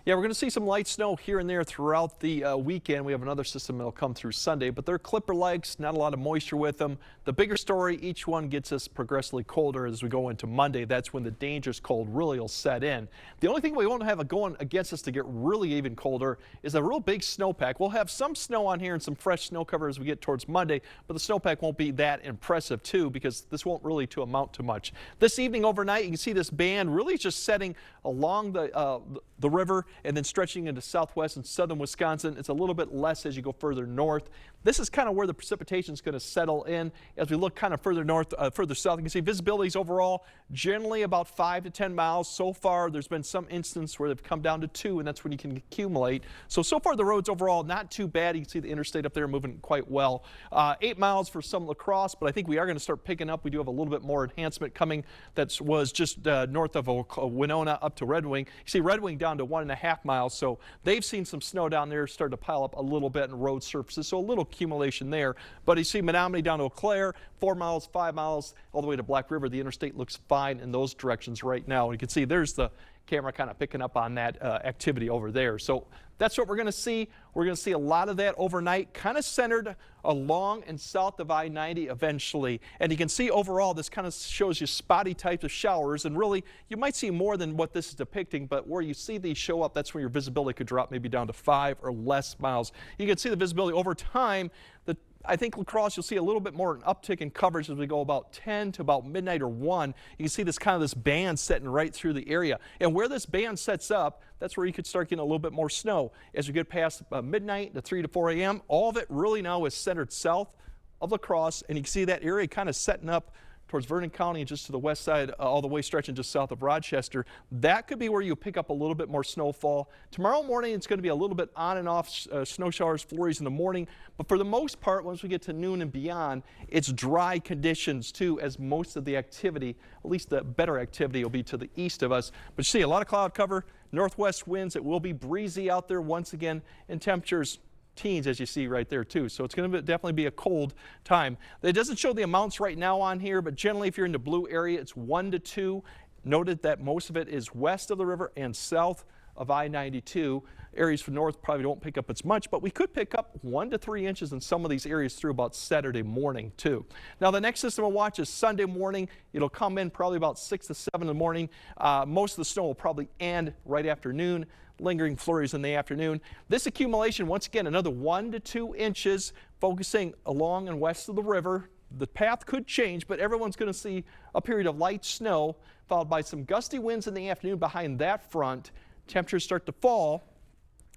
Yeah, we're going to see some light snow here and there throughout the weekend. We have another system that'll come through Sunday, but they're clipper-likes, not a lot of moisture with them. The bigger story, each one gets us progressively colder as we go into Monday. That's when the dangerous cold really will set in. The only thing we won't have going against us to get really even colder is a real big snowpack. We'll have some snow on here and some fresh snow cover as we get towards Monday, but the snowpack won't be that impressive too because this won't really amount to much. This evening overnight, you can see this band really just setting along the river and then stretching into southwest and southern Wisconsin. It's a little bit less as you go further north. This is kind of where the precipitation is going to settle in. As we look kind of further north, further south, you can see visibilities overall generally about 5 to 10 miles. So far, there's been some instance where they've come down to 2, and that's when you can accumulate. So far, the roads overall not too bad. You can see the interstate up there moving quite well. 8 miles for some La Crosse, but I think we are going to start picking up. We do have a little bit more enhancement coming. That was just north of Winona up to Red Wing. You see Red Wing down to 1.5 miles, so they've seen some snow down there start to pile up a little bit in road surfaces, so a little accumulation there. But you see Menominee down to Eau Claire, 4 miles, 5 miles, all the way to Black River. The interstate looks fine in those directions right now. You can see there's the camera kind of picking up on that activity over there. So that's what we're going to see. We're going to see a lot of that overnight, kind of centered along and south of I-90 eventually. And you can see overall, this kind of shows you spotty types of showers. And really, you might see more than what this is depicting, but where you see these show up, that's where your visibility could drop maybe down to 5 or less miles. You can see the visibility over time. I think La Crosse, you'll see a little bit more an uptick in coverage as we go about 10 to about midnight or 1. You can see this kind of this band setting right through the area. And where this band sets up, that's where you could start getting a little bit more snow. As you get past midnight to 3 to 4 a.m., all of it really now is centered south of La Crosse. And you can see that area kind of setting up towards Vernon County and just to the west side, all the way stretching just south of Rochester. That could be where you pick up a little bit more snowfall. Tomorrow morning, it's going to be a little bit on and off snow showers, flurries in the morning. But for the most part, once we get to noon and beyond, it's dry conditions too, as most of the activity, at least the better activity, will be to the east of us. But you see a lot of cloud cover, northwest winds. It will be breezy out there once again, and temperatures teens as you see right there too. So it's going to definitely be a cold time. It doesn't show the amounts right now on here, but generally if you're in the blue area, it's 1 to 2. Noted that most of it is west of the river and south of I-92. Areas for north probably don't pick up as much, but we could pick up 1 to 3 inches in some of these areas through about Saturday morning too. Now the next system we'll watch is Sunday morning. It'll come in probably about 6 to 7 in the morning. Most of the snow will probably end right after noon. Lingering flurries in the afternoon. This accumulation, once again, another 1 to 2 inches, focusing along and west of the river. The path could change, but everyone's going to see a period of light snow, followed by some gusty winds in the afternoon behind that front. Temperatures start to fall,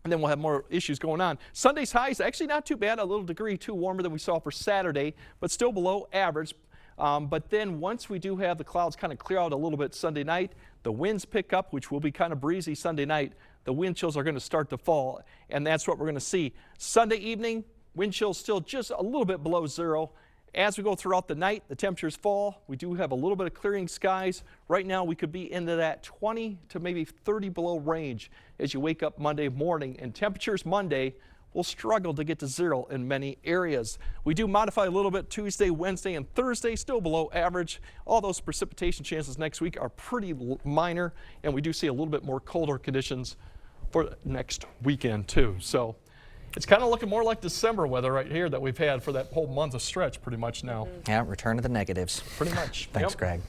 and then we'll have more issues going on. Sunday's highs actually not too bad, a little degree too warmer than we saw for Saturday, but still below average. But then once we do have the clouds kind of clear out a little bit Sunday night, the winds pick up, which will be kind of breezy Sunday night. The wind chills are going to start to fall, and that's what we're going to see. Sunday evening, wind chills still just a little bit below 0. As we go throughout the night, the temperatures fall. We do have a little bit of clearing skies. Right now, we could be into that 20 to maybe 30 below range as you wake up Monday morning. And temperatures Monday will struggle to get to 0 in many areas. We do modify a little bit Tuesday, Wednesday, and Thursday, still below average. All those precipitation chances next week are pretty minor, and we do see a little bit more colder conditions for next weekend too. So it's kind of looking more like December weather right here that we've had for that whole month of stretch pretty much now. Yeah, return to the negatives. Pretty much. Thanks, Yep. Greg.